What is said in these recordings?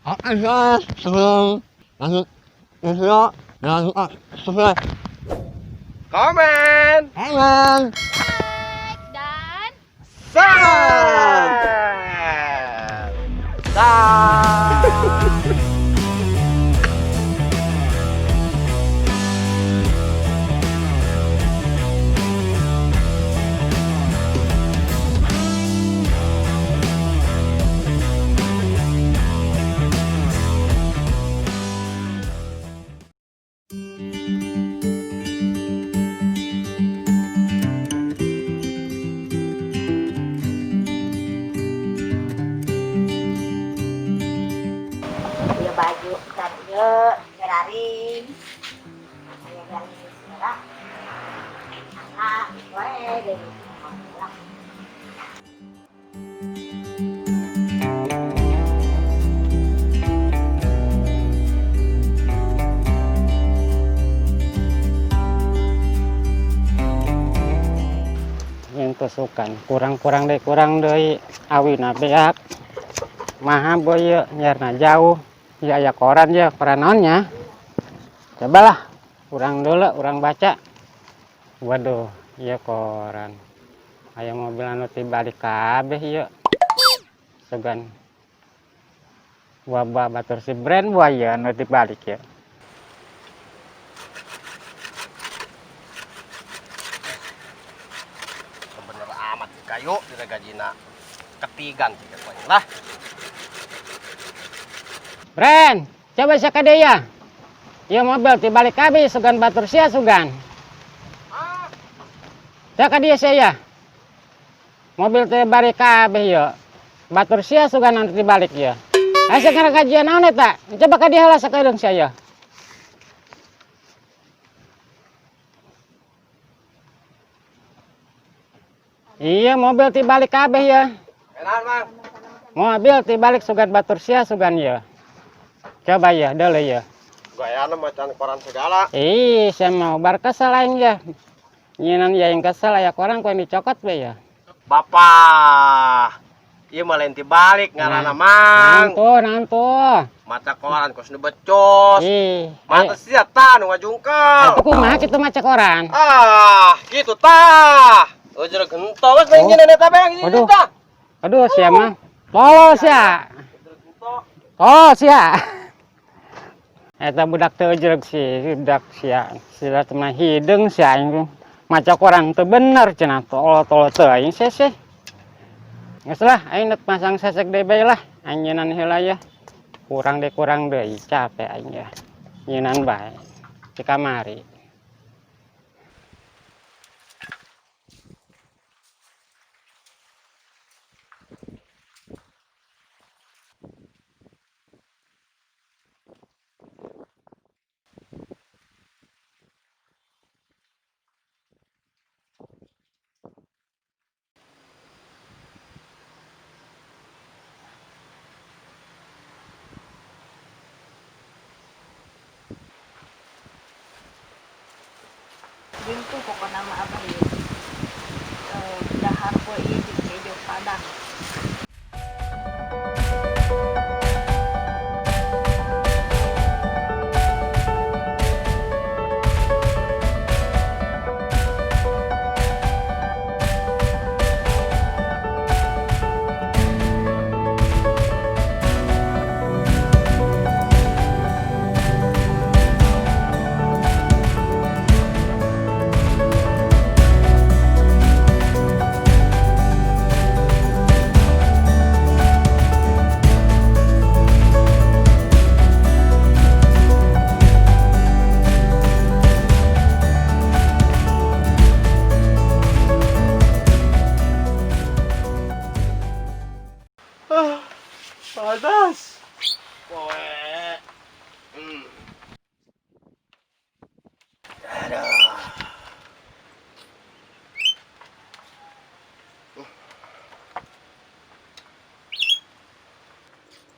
Oke guys, sebelum lanjut video, jangan lupa subscribe, Komen, komen, Dan share. Dah. Punya baju kan yuk garing punya garing segala anak boleh deh yang tusukan kurang deh awina beak maha boy nyarna jauh ya koran ya koran naonnya cobalah kurang dulu kurang baca waduh iya koran aya mobil anu tibalik kabeh ieu segan wabah batur si brand buaya anu tibalik ya Bener amat si kayu tidak gajina ketigan sih pokoknya lah. brand coba sakadaya ieu mobil tibalik kabeh sugan batur sia sugan sakadaya saya mobil tibalik kabeh ieu batur sia sugan anu tibalik ieu asa kana kajian naon eta coba ka dieu heula sakedeung saya iya mobil tibalik kabeh ya Enak mang. mobil tibalik sugan batur sia sugan ya coba ya dulu ya Gayana macan koran segala. ih saya mau bar kesel aing ya nyinan ya yang kesel aya koran ku yang dicokot be ya Bapak, iya malenti balik ngaranna mang. nantu Mata koran kos nu becos. ih Mata sia tah nu ngajungkel. itu kumaha kitu maca koran Ah, gitu tah. Ujur gentol wes main gini eta bang gini Waduh. tah. aduh sia mah lolos ya oh sia eta budak teu jeug sih budak sia sila teman hideung sia aing maca koran teu bener cenah tolol teu aing seh geus lah aing rek pasang sesek deui bae lah anjeunnan heula ya kurang deui capek aing ya nyeunaan bae di kamari gitu pokoknya nama abah ya dahar po iya di kejo padang Panas. Poe. Aduh.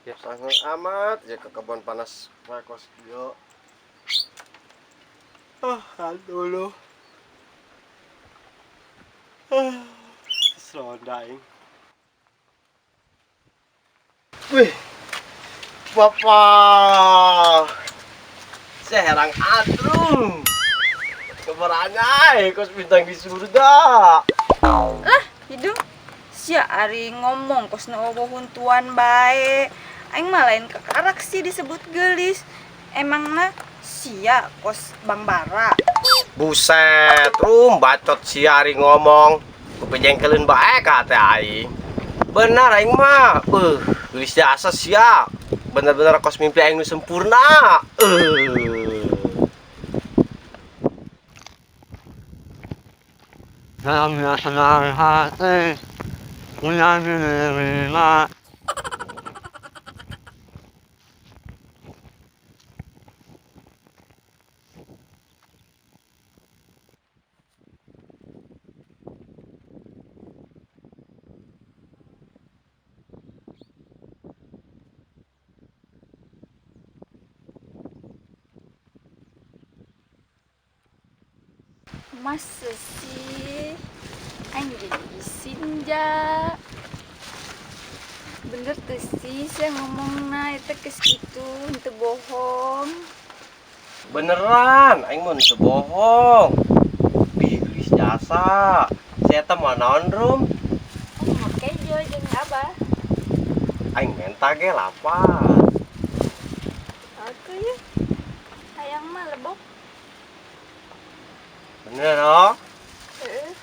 Ya sangat amat ya ke kebun panas kos kieu. Dulu. Selondaing. Wih, Papa. Serang adrung. Keberangai kos bintang di surga. Lah, hidung. Sia ari ngomong kos huntuan bae. Aing mah lain kekarak sih disebut gelis. Emangna sia kos Bang Bara. Buset, bacot si Ari ngomong. Kepejengkelin bae kata aing. Benar aing mah. Gelis jasa sia. Bener-bener kos mimpi aing nu sempurna. Dalam senang hati punya dirilah. Masa sih? Aing jadi sinja. Bener tuh sih saya ngomongna eta geus kitu, henteu bohong. Beneran, aing mau teu bohong. Di gelis jasa. Saya teh mau naon rum? Oh, mau kejo jeung Abah. Aing menta ge lapar. Aku ya. Hayang mah lebok. Bener oh? Heeh.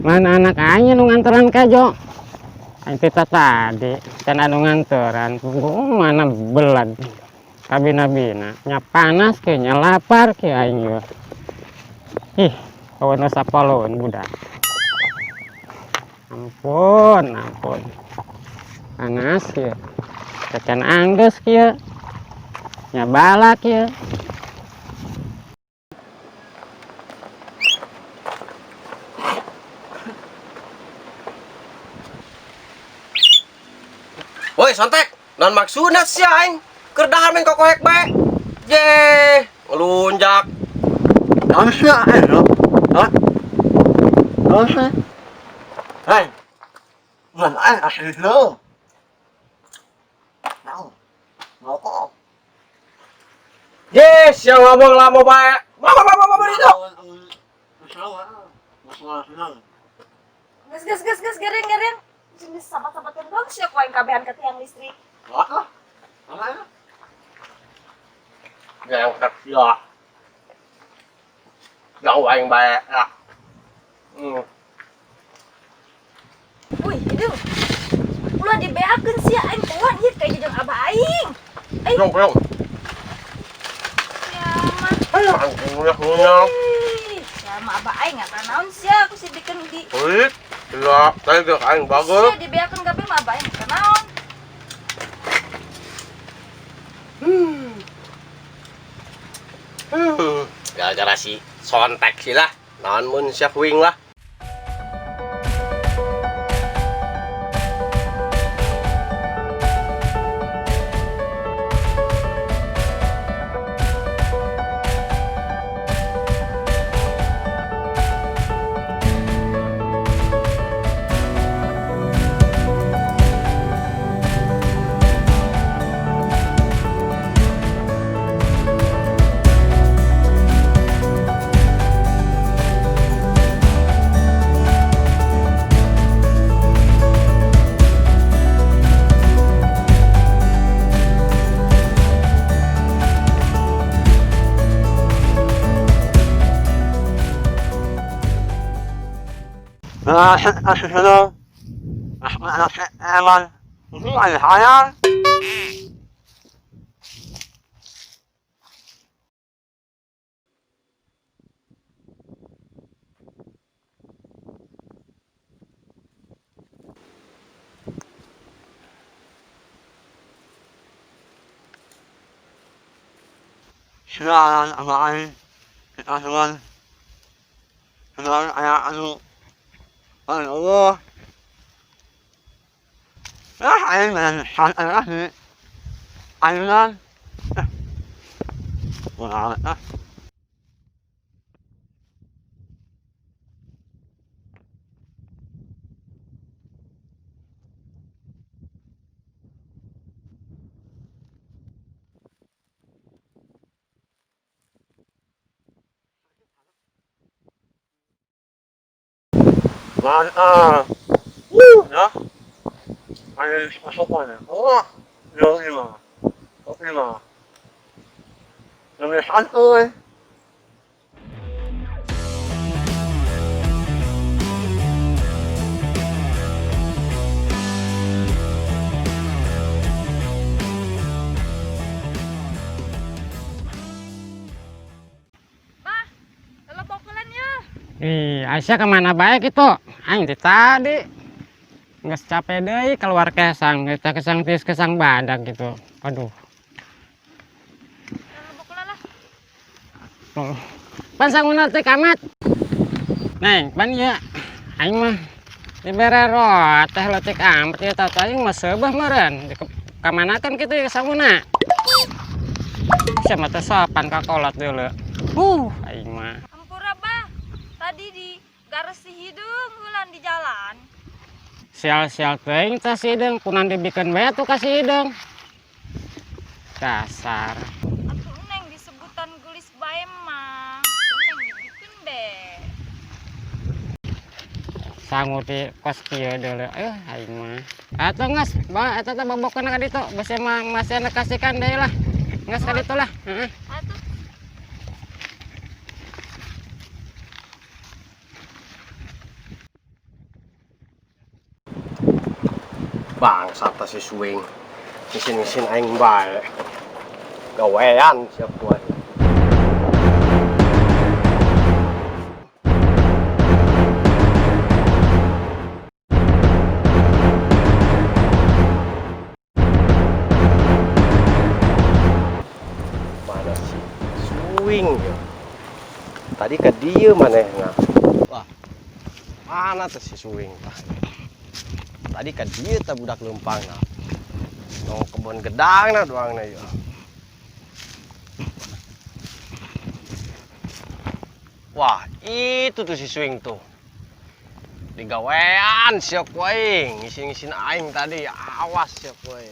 Mana anak aja nu nganteran kajo? Kita tadi kan anu nganteran, mana belad. Kabina-bina, nya panas ke, nya lapar ke aing yo. Ih, kawan sapaloon budak. Ampun, ampun. Panas ya. Kecan angges kieu. Nya balak ya. Woi, sontek. Non maksudna sia aing. Keur dahar men kokohek bae. Je, ngelunjak. Harusnya enak. Hah? Harusnya. Hei. Ngan asli lo. Mau kok. Yes, yang ngomong lama bae. Mama itu. Gas garing. Jenis sahabat-sahabatnya dong sih aku yang kabehan ke tiang listrik. Apa? Apa? Yang kerja. Yang aing bae. Wih, hidung. Ulah dibeakeun sih aing tuan ieu kayak jeung Abah aing. Yong. Ya mah. Ayo, ngunyah. Ya mah Abah aing ngata naon sih aku sih bikin di. Wih, iya, tadi ke aing bagus. Sia dibeakeun gabe mah Abah aing ngata naon. Gara-gara si sontek sih lah. Naon mun sia kuing lah. أشهد أحمد الحياة شراء معي أصلا شراء أنا الله Aing mana sih? Ayunan. Wah, ya. Ayo masuk mana? Oh, lima. Lima. Lebih santai. Bah, kalau bokulan ya. Aisyah kemana baik itu? Aing tadi nggak capek deh keluar kesang, kita kesang tis kesang badak gitu. Aduh. Kalau bokulan lah. Oh. Pan sangun teh kamat. Neng, pan ya. Aing mah dibere rot teh letik amat ya tahu aing mah seubah meureun. Kamana kan kitu ya sanguna. Siapa teh sopan ka kolot deuleu. Aing mah. Ampura bah. Tadi di garasi hidung hulan di jalan. Sial-sial teuing teh si Hidung, kunan dibikeun bae tuh ka si Hidung. Dasar. Atuh neng disebutan gelis bae mah. Neng dibikin deh. Sangu di kos kieu deuleu. Aing mah. Atuh geus, bae eta teh bobokeun ka ditu, bisi mah masih kasihkan deui lah. Geus ka ditu lah. Heeh. Atuh. Bangsat ta si Suing. Ngisin-ngisin aing bae. Gawean siap kuat. Mana si Suing ya? Tadi ke dia manehna. Wah. Mana tuh si Suing tah? Tadi kan dia tak budak lempang nah. Nong kebun gedang nah doang nah ya. Wah, itu tuh si Suing tuh. Digawean siap wae, ngisin-ngisin aing tadi. Awas siap wae.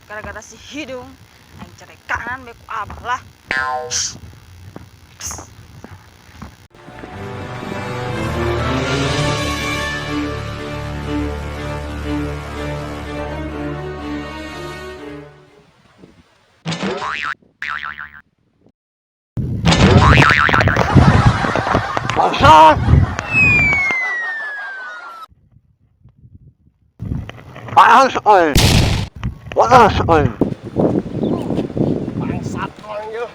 Gara-gara si Hidung, aing cerai kanan bae ku abah lah. Bangsat. Panas, oi. Panas, oi. Bangsat orang ya.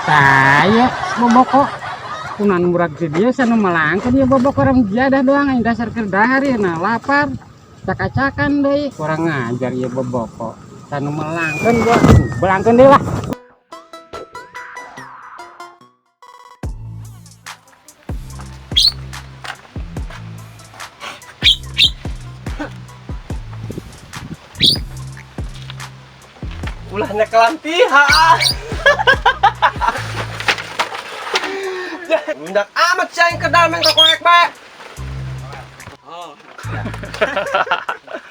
Saya boboko. Kunan murag si dia sana melangkah dia bobok orang jadah doang aing dasar kedahari nah lapar. Cak-cakan deui kurang ngajar ieu boboko. Sana melangkeun gua. Belangkeun deui lah. Ulahnya kelantihan. Bundak amat sih aing ke dalam yang korek bae. Oh.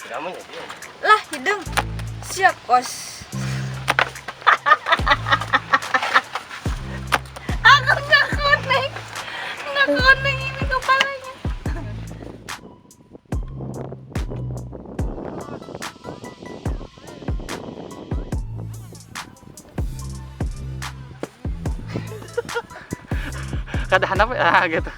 Kamu jadi. Lah Hidung, siap kos. Aku nggak konek. Nggak konek ini kepalanya. kadahan apa gitu.